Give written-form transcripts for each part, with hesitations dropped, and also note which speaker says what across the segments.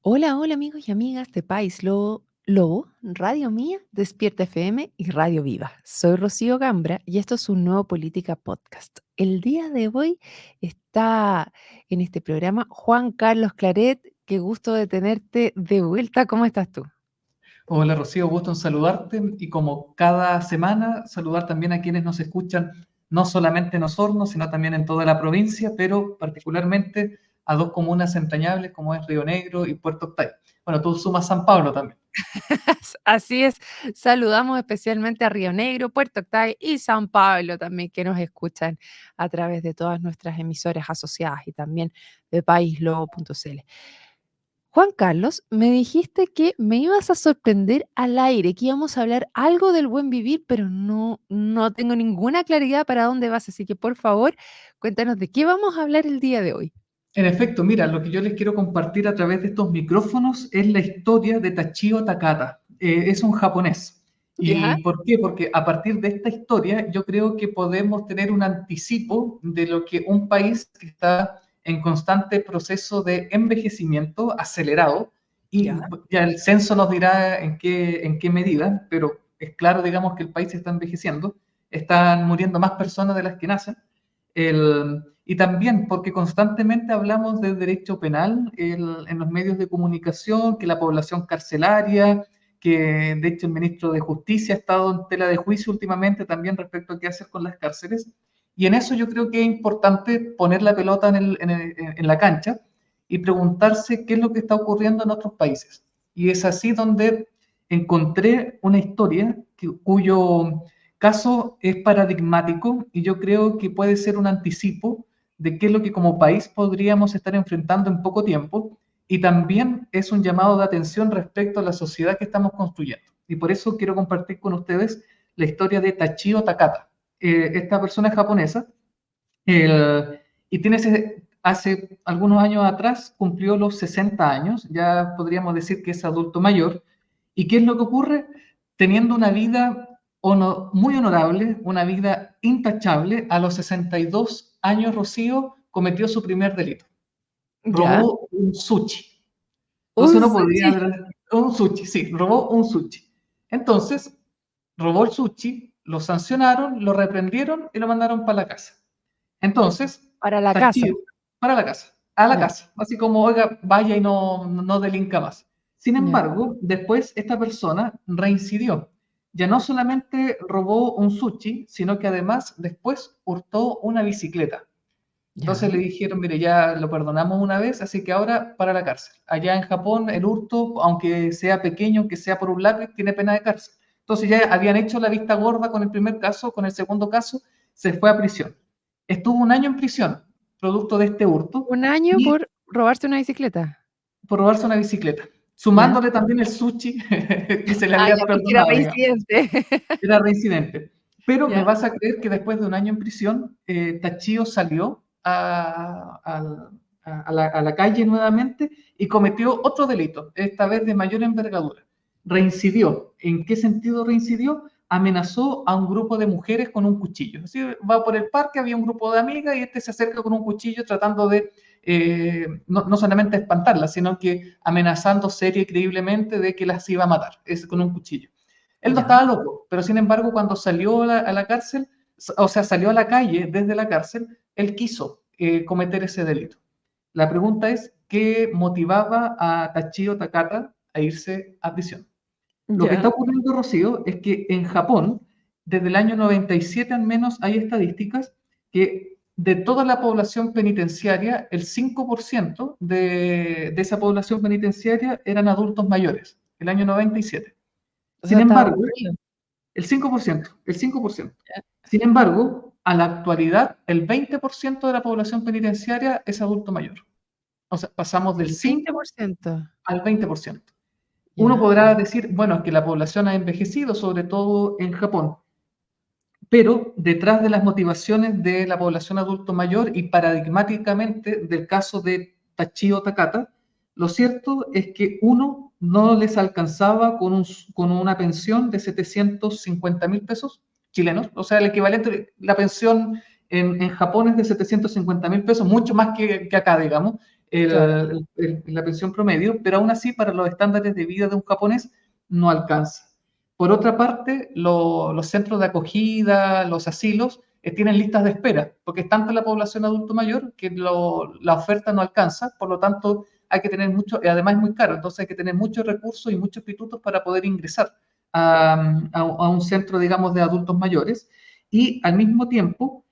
Speaker 1: Hola, hola amigos y amigas de País Lobo, Radio Mía, Despierta FM y Radio Viva. Soy Rocío Gambra y esto es un nuevo Política Podcast. El día de hoy está en este programa Juan Carlos Claret. Qué gusto de tenerte de vuelta. ¿Cómo estás tú?
Speaker 2: Hola Rocío, gusto en saludarte y como cada semana saludar también a quienes nos escuchan no solamente en Osorno, sino también en toda la provincia, pero particularmente a dos comunas entrañables como es Río Negro y Puerto Octay. Bueno, tú sumas San Pablo también.
Speaker 1: Así es, saludamos especialmente a Río Negro, Puerto Octay y San Pablo también que nos escuchan a través de todas nuestras emisoras asociadas y también de paislobo.cl. Juan Carlos, me dijiste que me ibas a sorprender al aire, que íbamos a hablar algo del buen vivir, pero no tengo ninguna claridad para dónde vas, así que por favor, cuéntanos de qué vamos a hablar el día de hoy.
Speaker 2: En efecto, mira, lo que yo les quiero compartir a través de estos micrófonos es la historia de Tachio Takata. Es un japonés.
Speaker 1: ¿Ya?
Speaker 2: ¿Y por qué? Porque a partir de esta historia yo creo que podemos tener un anticipo de lo que un país que está en constante proceso de envejecimiento acelerado, y
Speaker 1: ¿Ya?
Speaker 2: ya el censo nos dirá en qué medida, pero es claro, digamos, que el país está envejeciendo, están muriendo más personas de las que nacen. Y también porque constantemente hablamos del derecho penal en los medios de comunicación, que la población carcelaria, que de hecho el ministro de Justicia ha estado en tela de juicio últimamente también respecto a qué hacer con las cárceles. Y en eso yo creo que es importante poner la pelota en la cancha y preguntarse qué es lo que está ocurriendo en otros países. Y es así donde encontré una historia cuyo caso es paradigmático y yo creo que puede ser un anticipo de qué es lo que como país podríamos estar enfrentando en poco tiempo, y también es un llamado de atención respecto a la sociedad que estamos construyendo. Y por eso quiero compartir con ustedes la historia de Tachio Takata. Esta persona es japonesa, y tiene hace algunos años atrás cumplió los 60 años, ya podríamos decir que es adulto mayor. ¿Y qué es lo que ocurre? Teniendo una vida muy honorable, una vida intachable, a los 62 años Rocío cometió su primer delito.
Speaker 1: ¿Ya?
Speaker 2: Robó un sushi. Entonces
Speaker 1: Un
Speaker 2: uno podría
Speaker 1: sushi.
Speaker 2: ver un sushi, sí, robó un sushi. Entonces, robó el sushi, lo sancionaron, lo reprendieron y lo mandaron para la casa. Entonces,
Speaker 1: Para la casa.
Speaker 2: Tachio, para la casa, a la
Speaker 1: Ya,
Speaker 2: casa, así como, oiga, vaya y no delinca más. Sin
Speaker 1: ya,
Speaker 2: embargo, después esta persona reincidió. Ya no solamente robó un sushi, sino que además después hurtó una bicicleta. Entonces
Speaker 1: ya.
Speaker 2: le dijeron, mire, ya lo perdonamos una vez, así que ahora para la cárcel. Allá en Japón, el hurto, aunque sea pequeño, aunque sea por un lápiz, tiene pena de cárcel. Entonces ya habían hecho la vista gorda con el primer caso, con el segundo caso, se fue a prisión. Estuvo un año en prisión, producto de este hurto,
Speaker 1: Un año
Speaker 2: y
Speaker 1: por robarse una bicicleta.
Speaker 2: por robarse una bicicleta,
Speaker 1: Ya.
Speaker 2: sumándole también el sushi que se le
Speaker 1: Ah,
Speaker 2: había
Speaker 1: ya, porque era
Speaker 2: perdonado, digamos.
Speaker 1: reincidente.
Speaker 2: Era reincidente. Pero me
Speaker 1: Ya,
Speaker 2: vas a creer que después de un año en prisión, Tachio salió a la calle nuevamente y cometió otro delito, esta vez de mayor envergadura. Reincidió. ¿En qué sentido reincidió? Amenazó a un grupo de mujeres con un cuchillo. Así va por el parque, había un grupo de amigas y este se acerca con un cuchillo tratando de no solamente espantarlas, sino que amenazando seria y creíblemente de que las iba a matar, es con un cuchillo. Él no
Speaker 1: ya,
Speaker 2: estaba loco, pero sin embargo, cuando salió a la cárcel, o sea, salió a la calle desde la cárcel, él quiso cometer ese delito. La pregunta es, ¿qué motivaba a Tachio Takata a irse a prisión? Lo que está
Speaker 1: ya.
Speaker 2: ocurriendo, Rocío, es que en Japón, desde el año 97 al menos, hay estadísticas que de toda la población penitenciaria, el 5% de esa población penitenciaria eran adultos mayores, el año 97.
Speaker 1: O sea,
Speaker 2: Sin
Speaker 1: estaba
Speaker 2: embargo,
Speaker 1: aburrido.
Speaker 2: el 5%.
Speaker 1: Ya,
Speaker 2: Sin embargo, a la actualidad, el 20% de la población penitenciaria es adulto mayor. O sea, pasamos del
Speaker 1: el
Speaker 2: 5
Speaker 1: 20%.
Speaker 2: al 20%. Uno
Speaker 1: Ya,
Speaker 2: podrá decir, bueno, es que la población ha envejecido, sobre todo en Japón, pero detrás de las motivaciones de la población adulto mayor y paradigmáticamente del caso de Tachio Takata, lo cierto es que uno no les alcanzaba con una pensión de 750.000 pesos chilenos, o sea, el equivalente, la pensión en Japón es de 750.000 pesos, mucho más que acá, digamos.
Speaker 1: claro,
Speaker 2: la pensión promedio, pero aún así para los estándares de vida de un japonés no alcanza. Por otra parte, los centros de acogida, los asilos, tienen listas de espera, porque es tanta la población adulto mayor que la oferta no alcanza, por lo tanto hay que tener mucho, y además es muy caro, entonces hay que tener muchos recursos y muchos pitutos para poder ingresar a un centro, digamos, de adultos mayores. Y al mismo tiempo,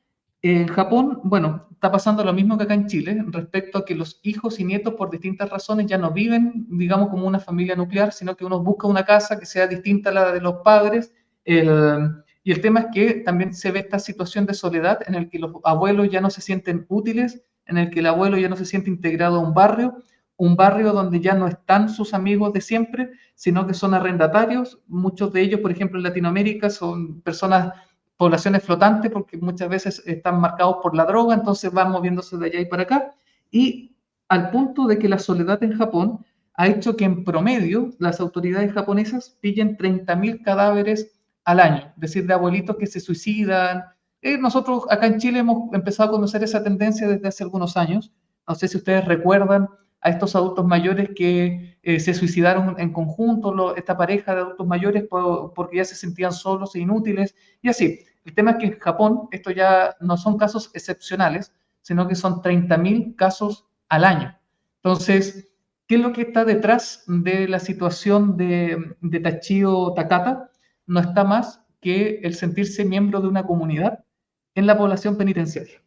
Speaker 2: en Japón, bueno, está pasando lo mismo que acá en Chile, respecto a que los hijos y nietos por distintas razones ya no viven, digamos, como una familia nuclear, sino que uno busca una casa que sea distinta a la de los padres. Y el tema es que también se ve esta situación de soledad en el que los abuelos ya no se sienten útiles, en el que el abuelo ya no se siente integrado a un barrio donde ya no están sus amigos de siempre, sino que son arrendatarios. Muchos de ellos, por ejemplo, en Latinoamérica, son personas, poblaciones flotantes, porque muchas veces están marcados por la droga, entonces van moviéndose de allá y para acá. Y al punto de que la soledad en Japón ha hecho que en promedio las autoridades japonesas pillen 30.000 cadáveres al año, es decir, de abuelitos que se suicidan. Nosotros acá en Chile hemos empezado a conocer esa tendencia desde hace algunos años. No sé si ustedes recuerdan a estos adultos mayores que se suicidaron en conjunto, esta pareja de adultos mayores, porque ya se sentían solos e inútiles, y así. El tema es que en Japón esto ya no son casos excepcionales, sino que son 30.000 casos al año. Entonces, ¿qué es lo que está detrás de la situación de Tachio Takata? No está más que el sentirse miembro de una comunidad en la población penitenciaria.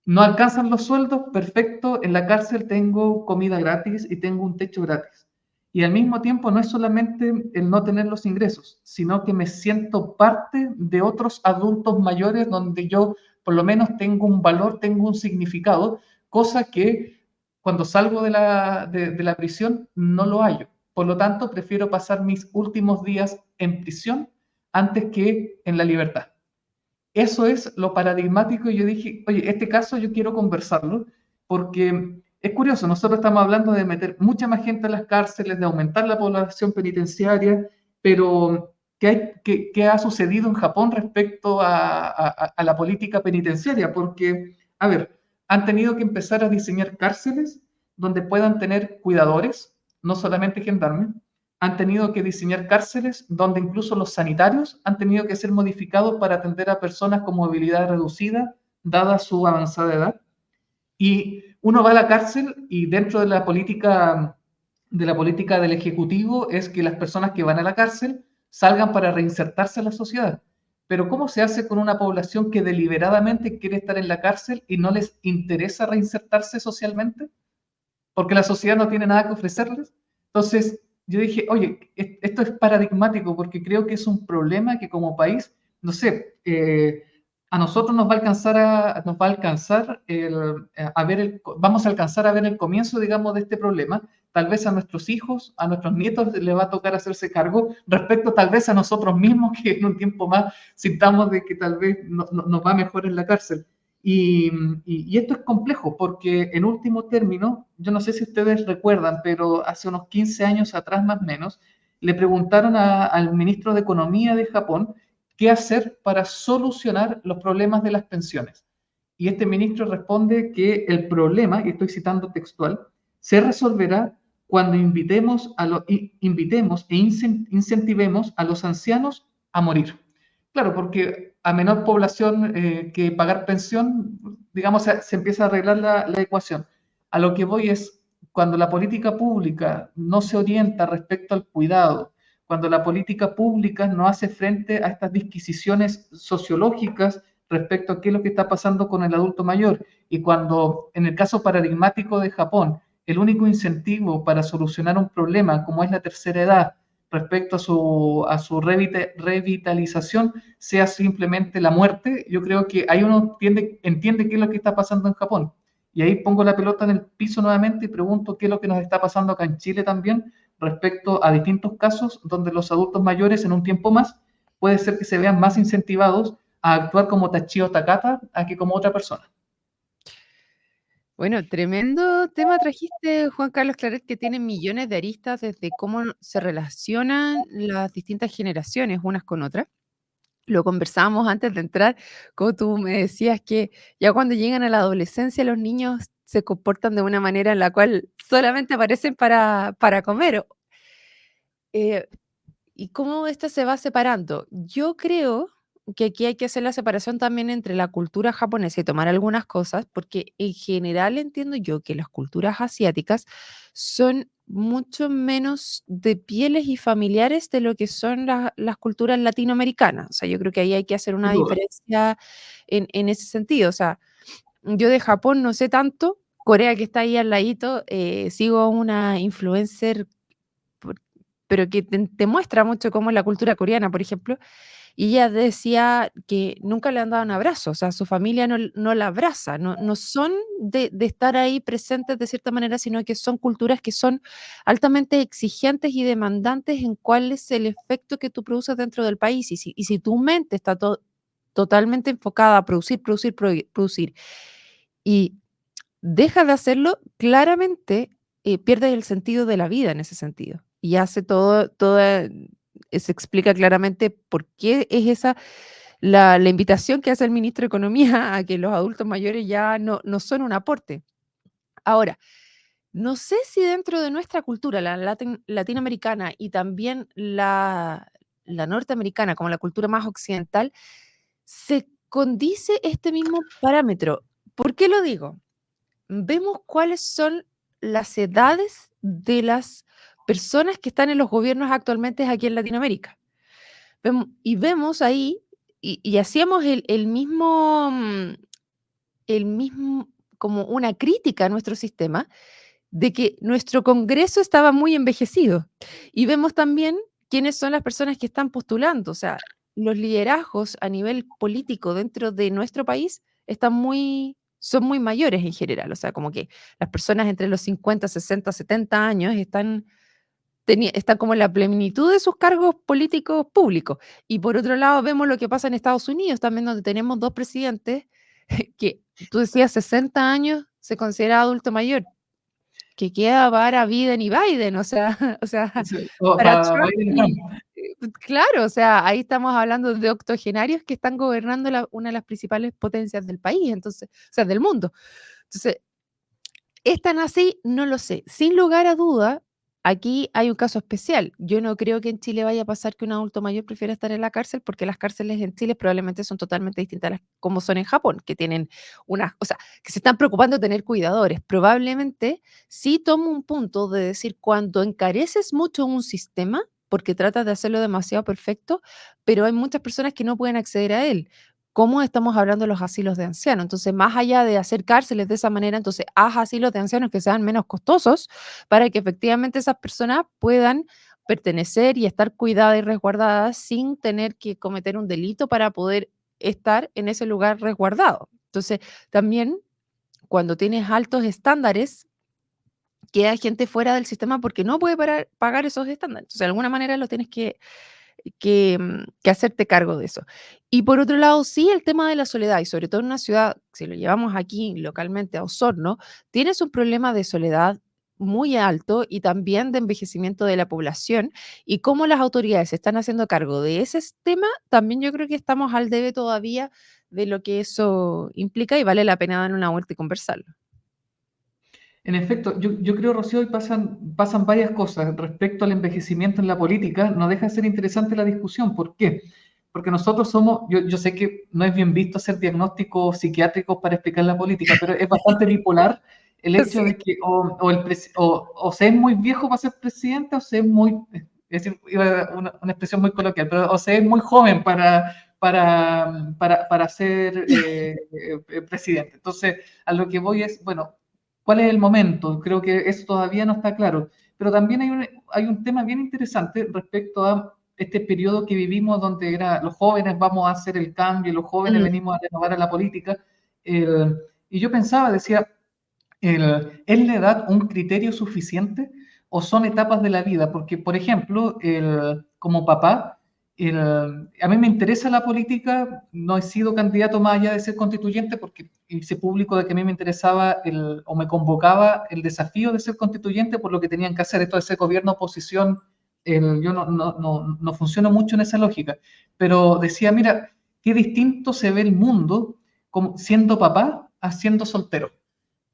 Speaker 2: No alcanzan los sueldos, perfecto, en la cárcel tengo comida gratis y tengo un techo gratis. Y al mismo tiempo no es solamente el no tener los ingresos, sino que me siento parte de otros adultos mayores donde yo por lo menos tengo un valor, tengo un significado, cosa que cuando salgo de la prisión no lo hallo. Por lo tanto, prefiero pasar mis últimos días en prisión antes que en la libertad. Eso es lo paradigmático y yo dije, oye, este caso yo quiero conversarlo porque es curioso, nosotros estamos hablando de meter mucha más gente en las cárceles, de aumentar la población penitenciaria, pero ¿qué ha sucedido en Japón respecto a la política penitenciaria? Porque, a ver, han tenido que empezar a diseñar cárceles donde puedan tener cuidadores, no solamente gendarmes, han tenido que diseñar cárceles donde incluso los sanitarios han tenido que ser modificados para atender a personas con movilidad reducida, dada su avanzada edad. Y uno va a la cárcel y dentro de la política del Ejecutivo es que las personas que van a la cárcel salgan para reinsertarse en la sociedad. Pero ¿cómo se hace con una población que deliberadamente quiere estar en la cárcel y no les interesa reinsertarse socialmente? Porque la sociedad no tiene nada que ofrecerles. Entonces, yo dije, oye, esto es paradigmático porque creo que es un problema que como país, no sé, a nosotros nos va a alcanzar vamos a alcanzar a ver el comienzo, digamos, de este problema. Tal vez a nuestros hijos, a nuestros nietos les va a tocar hacerse cargo respecto tal vez a nosotros mismos, que en un tiempo más sintamos de que tal vez nos va mejor en la cárcel. Y esto es complejo porque en último término, yo no sé si ustedes recuerdan, pero hace unos 15 años atrás más o menos, le preguntaron al ministro de Economía de Japón qué hacer para solucionar los problemas de las pensiones. Y este ministro responde que el problema, y estoy citando textual, se resolverá cuando invitemos e incentivemos a los ancianos a morir. Claro, porque a menor población que pagar pensión, digamos, se empieza a arreglar la ecuación. A lo que voy es, cuando la política pública no se orienta respecto al cuidado, cuando la política pública no hace frente a estas disquisiciones sociológicas respecto a qué es lo que está pasando con el adulto mayor, y cuando, en el caso paradigmático de Japón, el único incentivo para solucionar un problema como es la tercera edad, respecto a su revitalización sea simplemente la muerte, yo creo que ahí uno entiende qué es lo que está pasando en Japón. Y ahí pongo la pelota en el piso nuevamente y pregunto qué es lo que nos está pasando acá en Chile también respecto a distintos casos donde los adultos mayores en un tiempo más puede ser que se vean más incentivados a actuar como Tachio Takata a que como otra persona.
Speaker 1: Bueno, tremendo tema trajiste, Juan Carlos Claret, que tiene millones de aristas desde cómo se relacionan las distintas generaciones unas con otras. Lo conversábamos antes de entrar, como tú me decías que ya cuando llegan a la adolescencia los niños se comportan de una manera en la cual solamente aparecen para comer. Eh, ¿Y cómo esta se va separando? Yo creo que aquí hay que hacer la separación también entre la cultura japonesa y tomar algunas cosas, porque en general entiendo yo que las culturas asiáticas son mucho menos de pieles y familiares de lo que son las culturas latinoamericanas. O sea, yo creo que ahí hay que hacer una
Speaker 2: sin duda.
Speaker 1: diferencia en ese sentido. O sea, yo de Japón no sé tanto. Corea, que está ahí al ladito, sigo a una influencer por pero que te muestra mucho cómo es la cultura coreana, por ejemplo, y ella decía que nunca le han dado un abrazo, o sea, su familia no la abraza, no son de estar ahí presentes de cierta manera, sino que son culturas que son altamente exigentes y demandantes en cuál es el efecto que tú produces dentro del país, y si tu mente está totalmente enfocada a producir, producir, producir, y dejas de hacerlo, claramente, pierdes el sentido de la vida en ese sentido. Y hace se explica claramente por qué es esa la invitación que hace el ministro de Economía a que los adultos mayores ya no son un aporte. Ahora, no sé si dentro de nuestra cultura, la latinoamericana y también la norteamericana, como la cultura más occidental, se condice este mismo parámetro. ¿Por qué lo digo? Vemos cuáles son las edades de las personas que están en los gobiernos actualmente aquí en Latinoamérica. Y vemos ahí, y hacíamos el mismo, como una crítica a nuestro sistema, de que nuestro Congreso estaba muy envejecido. Y vemos también quiénes son las personas que están postulando. O sea, los liderazgos a nivel político dentro de nuestro país son muy mayores en general. O sea, como que las personas entre los 50, 60, 70 años están como en la plenitud de sus cargos políticos públicos. Y por otro lado, vemos lo que pasa en Estados Unidos también, donde tenemos dos presidentes que tú decías 60 años se considera adulto mayor, que queda para Biden y Biden, o sea, o sea, para
Speaker 2: Para
Speaker 1: Trump
Speaker 2: Biden y Trump.
Speaker 1: y claro, o sea, ahí estamos hablando de octogenarios que están gobernando una de las principales potencias del país, entonces, o sea, del mundo. Entonces, ¿es tan así? No lo sé. Sin lugar a duda, aquí hay un caso especial. Yo no creo que en Chile vaya a pasar que un adulto mayor prefiera estar en la cárcel, porque las cárceles en Chile probablemente son totalmente distintas a las como son en Japón, que tienen o sea, que se están preocupando de tener cuidadores. Probablemente sí tomo un punto de decir, cuando encareces mucho un sistema, porque tratas de hacerlo demasiado perfecto, pero hay muchas personas que no pueden acceder a él. ¿Cómo estamos hablando de los asilos de ancianos? Entonces, más allá de hacer cárceles de esa manera, entonces haz asilos de ancianos que sean menos costosos para que efectivamente esas personas puedan pertenecer y estar cuidadas y resguardadas sin tener que cometer un delito para poder estar en ese lugar resguardado. Entonces, también cuando tienes altos estándares, queda gente fuera del sistema porque no puede pagar esos estándares. Entonces, de alguna manera lo tienes que hacerte cargo de eso. Y por otro lado, sí, el tema de la soledad, y sobre todo en una ciudad, si lo llevamos aquí localmente a Osorno, tienes un problema de soledad muy alto y también de envejecimiento de la población, y cómo las autoridades se están haciendo cargo de ese tema, también yo creo que estamos al debe todavía de lo que eso implica, y vale la pena dar una vuelta y conversarlo.
Speaker 2: En efecto, yo creo, Rocío, hoy pasan varias cosas respecto al envejecimiento en la política. No deja de ser interesante la discusión. ¿Por qué? Porque nosotros yo sé que no es bien visto hacer diagnósticos psiquiátricos para explicar la política, pero es bastante bipolar el hecho
Speaker 1: Sí.
Speaker 2: de que o se es muy viejo para ser presidente o se es muy, es decir, una expresión muy coloquial, pero o se es muy joven para ser presidente. Entonces, a lo que voy es, bueno, ¿cuál es el momento? Creo que eso todavía no está claro. Pero también hay un tema bien interesante respecto a este periodo que vivimos donde los jóvenes vamos a hacer el cambio, los jóvenes
Speaker 1: Mm,
Speaker 2: venimos a renovar a la política. Y yo pensaba, decía, ¿es la edad un criterio suficiente o son etapas de la vida? Porque, por ejemplo, como papá, a mí me interesa la política, no he sido candidato más allá de ser constituyente porque hice público de que a mí me interesaba o me convocaba el desafío de ser constituyente por lo que tenían que hacer esto de ser gobierno oposición. Yo no funciono mucho en esa lógica, pero decía, mira, qué distinto se ve el mundo como, siendo papá a siendo soltero.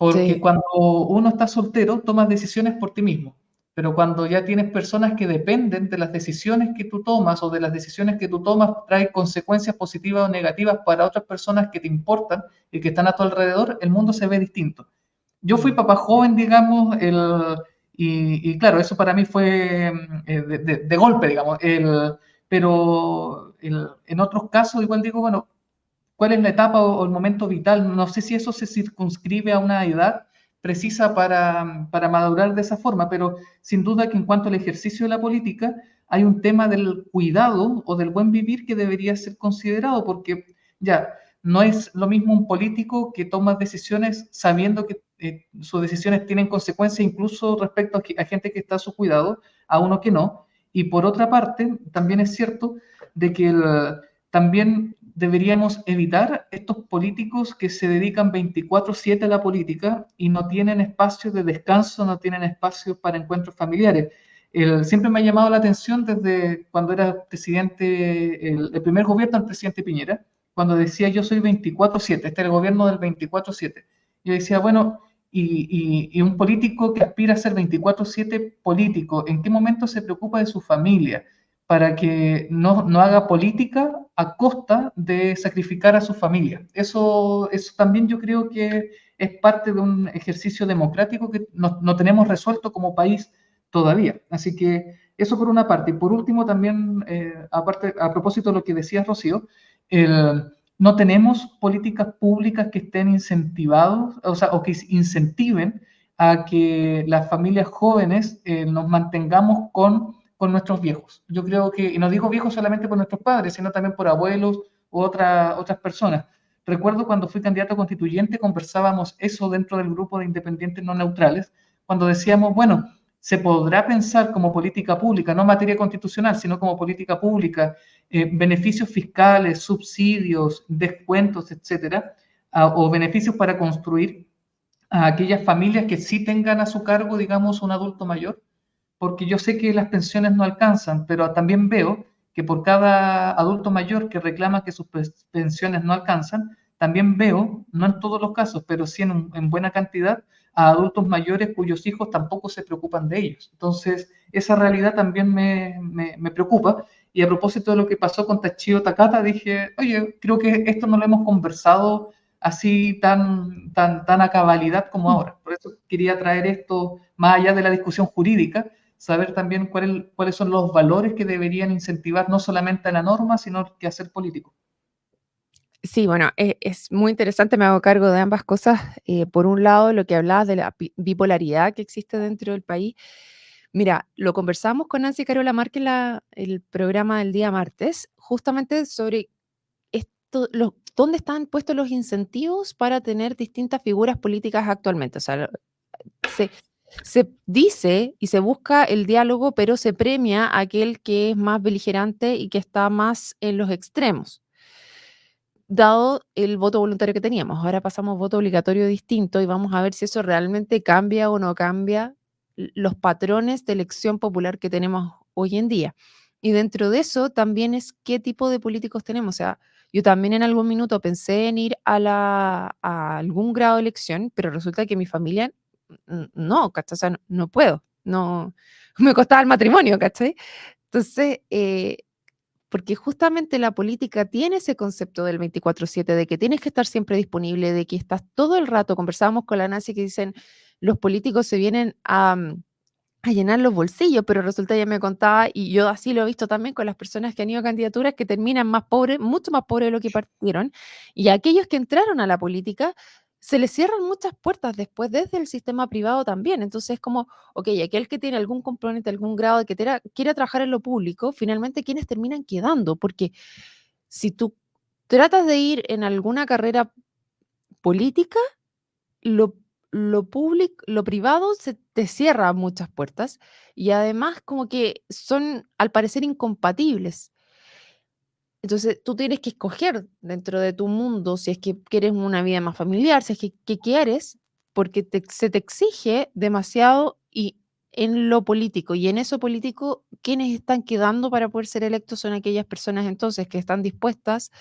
Speaker 2: Porque
Speaker 1: Sí,
Speaker 2: cuando uno está soltero, tomas decisiones por ti mismo. Pero cuando ya tienes personas que dependen de las decisiones que tú tomas o de las decisiones que tú tomas, trae consecuencias positivas o negativas para otras personas que te importan y que están a tu alrededor, el mundo se ve distinto. Yo fui
Speaker 1: mm,
Speaker 2: papá joven, digamos, y claro, eso para mí fue de golpe, digamos, pero en otros casos igual digo, bueno, ¿cuál es la etapa o el momento vital? No sé si eso se circunscribe a una edad precisa para madurar de esa forma, pero sin duda que en cuanto al ejercicio de la política, hay un tema del cuidado o del buen vivir que debería ser considerado, porque ya no es lo mismo un político que toma decisiones sabiendo que sus decisiones tienen consecuencias incluso respecto a gente que está a su cuidado, a uno que no. Y por otra parte, también es cierto de que también deberíamos evitar estos políticos que se dedican 24/7 a la política y no tienen espacios de descanso, no tienen espacios para encuentros familiares. Siempre me ha llamado la atención desde cuando era presidente, el primer gobierno del presidente Piñera, cuando decía yo soy 24/7, este era el gobierno del 24/7. Yo decía, bueno, y un político que aspira a ser 24/7 político, ¿en qué momento se preocupa de su familia? Para que no haga política a costa de sacrificar a su familia. Eso también yo creo que es parte de un ejercicio democrático que no tenemos resuelto como país todavía. Así que eso por una parte. Y por último, también, aparte, a propósito de lo que decías, Rocío, no tenemos políticas públicas que estén incentivados, o sea, o que incentiven a que las familias jóvenes nos mantengamos con nuestros viejos. Yo creo que, y no digo viejos solamente por nuestros padres, sino también por abuelos u otras personas. Recuerdo cuando fui candidato constituyente, conversábamos eso dentro del grupo de independientes no neutrales, cuando decíamos, bueno, se podrá pensar como política pública, no materia constitucional, sino como política pública, beneficios fiscales, subsidios, descuentos, etcétera, o beneficios para construir a aquellas familias que sí tengan a su cargo, digamos, un adulto mayor, porque yo sé que las pensiones no alcanzan, pero también veo que por cada adulto mayor que reclama que sus pensiones no alcanzan, también veo, no en todos los casos, pero sí en buena cantidad, a adultos mayores cuyos hijos tampoco se preocupan de ellos. Entonces, esa realidad también me preocupa. Y a propósito de lo que pasó con Tachio Takata, dije, oye, creo que esto no lo hemos conversado así tan a cabalidad como
Speaker 1: mm.
Speaker 2: ahora. Por eso quería traer esto más allá de la discusión jurídica, saber también cuáles son los valores que deberían incentivar no solamente a la norma, sino que hacer político.
Speaker 1: Sí, bueno, es muy interesante, me hago cargo de ambas cosas. Por un lado, lo que hablabas de la bipolaridad que existe dentro del país. Mira, lo conversamos con Nancy Carola Márquez en el programa del día martes, justamente sobre esto, dónde están puestos los incentivos para tener distintas figuras políticas actualmente. O sea, se, se dice y se busca el diálogo, pero se premia a aquel que es más beligerante y que está más en los extremos, dado el voto voluntario que teníamos. Ahora pasamos voto obligatorio distinto y vamos a ver si eso realmente cambia o no cambia los patrones de elección popular que tenemos hoy en día. Y dentro de eso también es qué tipo de políticos tenemos. O sea, yo también en algún minuto pensé en ir a algún grado de elección, pero resulta que mi familia no, ¿cachai? O sea, no, no puedo, no, me costaba el matrimonio, ¿cachai? Entonces, porque justamente la política tiene ese concepto del 24/7, de que tienes que estar siempre disponible, de que estás todo el rato. Conversábamos con la Nancy que dicen, los políticos se vienen a llenar los bolsillos, pero resulta, ella me contaba, y yo así lo he visto también con las personas que han ido a candidaturas que terminan más pobres, mucho más pobres de lo que partieron, y a aquellos que entraron a la política se les cierran muchas puertas después desde el sistema privado también. Entonces es como, ok, aquel que tiene algún componente, algún grado de que quiera trabajar en lo público, finalmente quienes terminan quedando, porque si tú tratas de ir en alguna carrera política, lo público, lo privado se te cierra muchas puertas y además como que son, al parecer, incompatibles. Entonces, tú tienes que escoger dentro de tu mundo si es que quieres una vida más familiar, si es que qué quieres, porque se te exige demasiado y en lo político. Y en eso político, quienes están quedando para poder ser electos son aquellas personas entonces que están dispuestas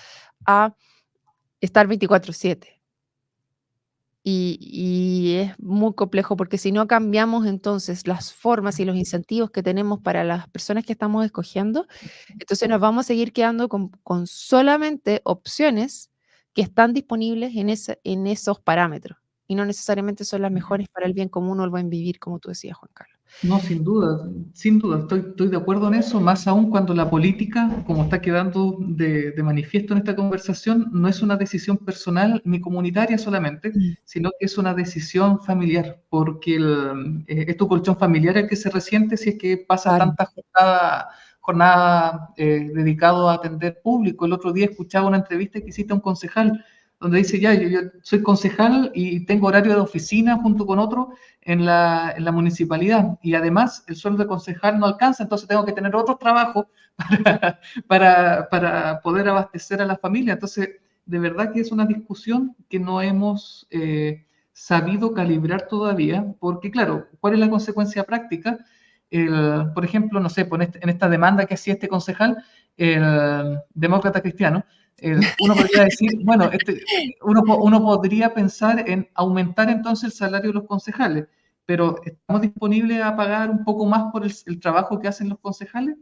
Speaker 1: a estar 24/7. Y es muy complejo porque si no cambiamos entonces las formas y los incentivos que tenemos para las personas que estamos escogiendo, entonces nos vamos a seguir quedando con solamente opciones que están disponibles en esos parámetros y no necesariamente son las mejores para el bien común o el buen vivir, como tú decías, Juan Carlos.
Speaker 2: No, sin duda, estoy de acuerdo en eso, más aún cuando la política, como está quedando de manifiesto en esta conversación, no es una decisión personal ni comunitaria solamente,
Speaker 1: Mm.
Speaker 2: sino que es una decisión familiar, porque es tu colchón familiar el que se resiente si es que pasa
Speaker 1: Claro.
Speaker 2: tanta jornada dedicado a atender público. El otro día escuchaba una entrevista que hiciste a un concejal, donde dice, ya, yo soy concejal y tengo horario de oficina junto con otro en la municipalidad y además el sueldo de concejal no alcanza, entonces tengo que tener otro trabajo para poder abastecer a la familia. Entonces, de verdad que es una discusión que no hemos sabido calibrar todavía, porque claro, ¿cuál es la consecuencia práctica? Por ejemplo, no sé, en esta demanda que hacía este concejal, el demócrata cristiano, uno podría decir, bueno, uno podría pensar en aumentar entonces el salario de los concejales, pero ¿estamos disponibles a pagar un poco más por el trabajo que hacen los concejales?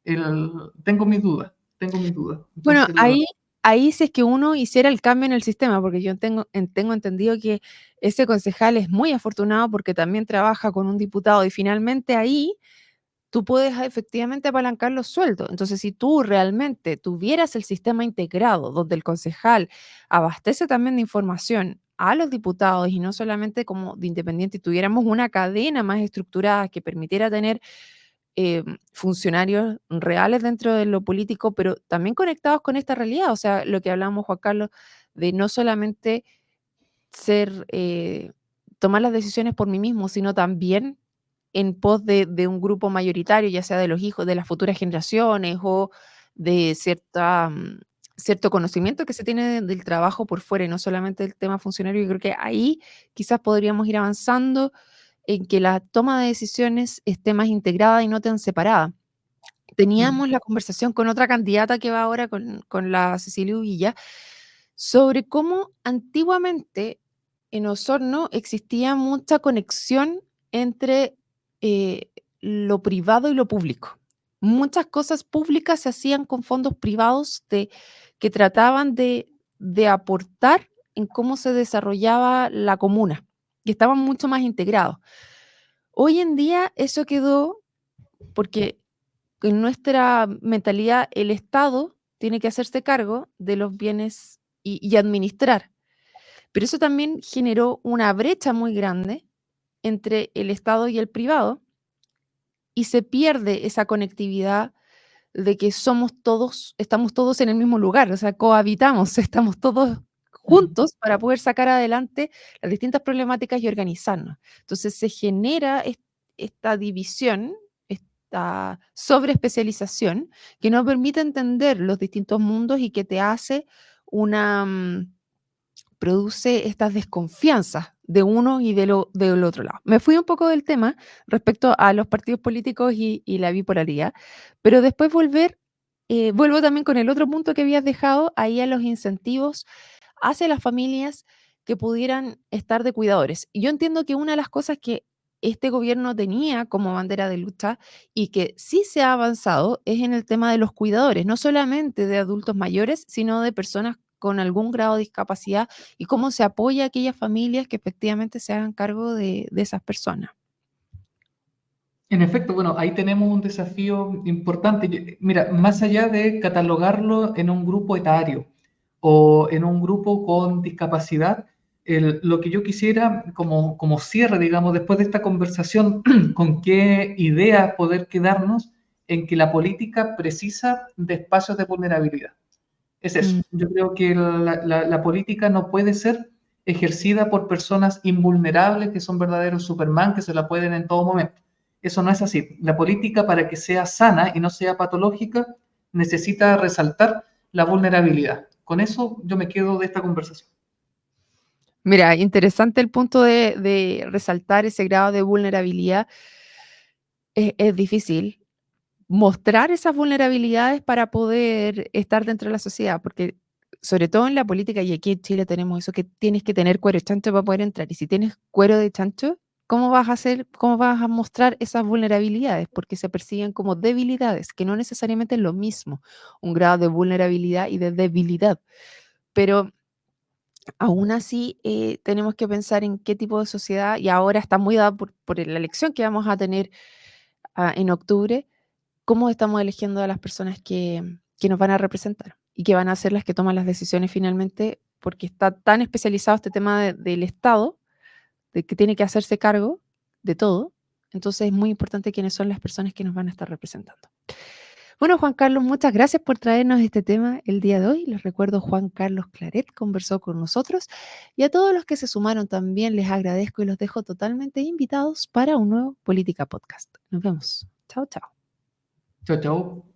Speaker 2: Tengo mis dudas, tengo mis dudas.
Speaker 1: Bueno,
Speaker 2: Entonces,
Speaker 1: ahí si es que uno hiciera el cambio en el sistema, porque yo tengo entendido que ese concejal es muy afortunado porque también trabaja con un diputado y finalmente ahí tú puedes efectivamente apalancar los sueldos. Entonces, si tú realmente tuvieras el sistema integrado, donde el concejal abastece también de información a los diputados y no solamente como de independiente, y tuviéramos una cadena más estructurada que permitiera tener funcionarios reales dentro de lo político, pero también conectados con esta realidad. O sea, lo que hablamos, Juan Carlos, de no solamente ser, tomar las decisiones por mí mismo, sino también en pos de un grupo mayoritario, ya sea de los hijos de las futuras generaciones o de cierto conocimiento que se tiene del trabajo por fuera y no solamente del tema funcionario. Yo creo que ahí quizás podríamos ir avanzando en que la toma de decisiones esté más integrada y no tan separada. Teníamos la conversación con otra candidata que va ahora con la Cecilia Uvilla, sobre cómo antiguamente en Osorno existía mucha conexión entre lo privado y lo público. Muchas cosas públicas se hacían con fondos privados que trataban de aportar en cómo se desarrollaba la comuna y estaban mucho más integrados. Hoy en día eso quedó porque en nuestra mentalidad el Estado tiene que hacerse cargo de los bienes y administrar. Pero eso también generó una brecha muy grande entre el Estado y el privado y se pierde esa conectividad de que estamos todos en el mismo lugar, o sea, cohabitamos, estamos todos juntos para poder sacar adelante las distintas problemáticas y organizarnos. Entonces se genera esta división, esta sobreespecialización que no permite entender los distintos mundos y que te hace una, produce estas desconfianzas de uno y del otro lado. Me fui un poco del tema respecto a los partidos políticos y la bipolaridad, pero después vuelvo también con el otro punto que habías dejado, ahí a los incentivos hacia las familias que pudieran estar de cuidadores. Y yo entiendo que una de las cosas que este gobierno tenía como bandera de lucha y que sí se ha avanzado es en el tema de los cuidadores, no solamente de adultos mayores, sino de personas con algún grado de discapacidad y cómo se apoya a aquellas familias que efectivamente se hagan cargo de esas personas.
Speaker 2: en efecto, bueno, ahí tenemos un desafío importante. Mira, más allá de catalogarlo en un grupo etario o en un grupo con discapacidad, lo que yo quisiera como cierre, digamos, después de esta conversación, con qué idea poder quedarnos en que la política precisa de espacios de vulnerabilidad. Es eso.
Speaker 1: Mm.
Speaker 2: Yo creo que la política no puede ser ejercida por personas invulnerables que son verdaderos Superman, que se la pueden en todo momento. Eso no es así. La política, para que sea sana y no sea patológica, necesita resaltar la vulnerabilidad. Con eso yo me quedo de esta conversación.
Speaker 1: Mira, interesante el punto de resaltar ese grado de vulnerabilidad. Es difícil mostrar esas vulnerabilidades para poder estar dentro de la sociedad, porque sobre todo en la política, y aquí en Chile tenemos eso, que tienes que tener cuero de chancho para poder entrar. Y si tienes cuero de chancho, ¿cómo vas a hacer, cómo vas a mostrar esas vulnerabilidades? Porque se persiguen como debilidades, que no necesariamente es lo mismo, un grado de vulnerabilidad y de debilidad. Pero aún así, tenemos que pensar en qué tipo de sociedad, y ahora está muy dada por la elección que vamos a tener en octubre, cómo estamos eligiendo a las personas que nos van a representar y que van a ser las que toman las decisiones finalmente, porque está tan especializado este tema del Estado, de que tiene que hacerse cargo de todo. Entonces es muy importante quiénes son las personas que nos van a estar representando. Bueno, Juan Carlos, muchas gracias por traernos este tema el día de hoy. Les recuerdo, Juan Carlos Claret conversó con nosotros, y a todos los que se sumaron también les agradezco y los dejo totalmente invitados para un nuevo Política Podcast. Nos vemos. Chao, chao.
Speaker 2: Chao, chao.